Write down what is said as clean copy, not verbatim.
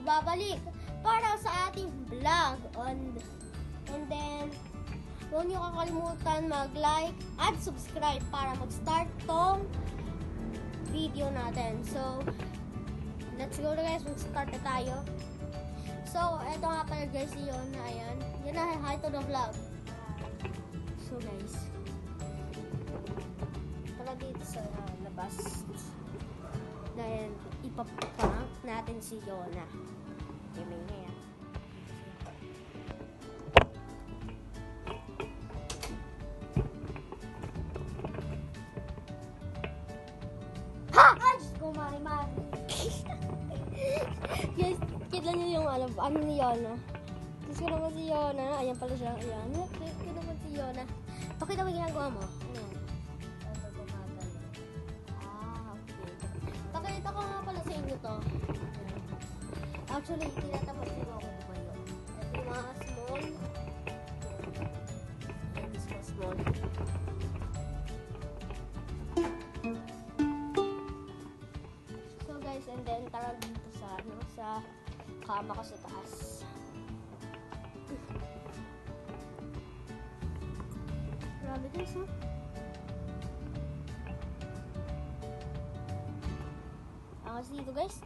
magbabalik para sa ating vlog. And then, huwag niyo kakalimutan mag-like at subscribe para mag-start tong video natin. So, let's go na guys. Mag-start na tayo. So, eto nga pala guys yun. Ayan. Yan na, hi to the vlog. So guys, tara dito sa labas. Dahil ipaprank natin si Yona. Gaming na yan. Ha! Ay, Diyos ko, mari-mari. Guys, kita niyo yung ano ni Yona. Diyos ko naman si Yona. Ayan pala siya. Ayan. Diyos ko naman si Yona. Pakita mo yung ginagawa mo. Ano? Okay. Pakita ko nga pala sa inyo to. Actually, tinatapos din ako tumayo. Ito yung mga small. Ayan, this was small. So guys, and then tara dito sa kama ko sa taas. Grabe guys, ha? Kasi dito guys.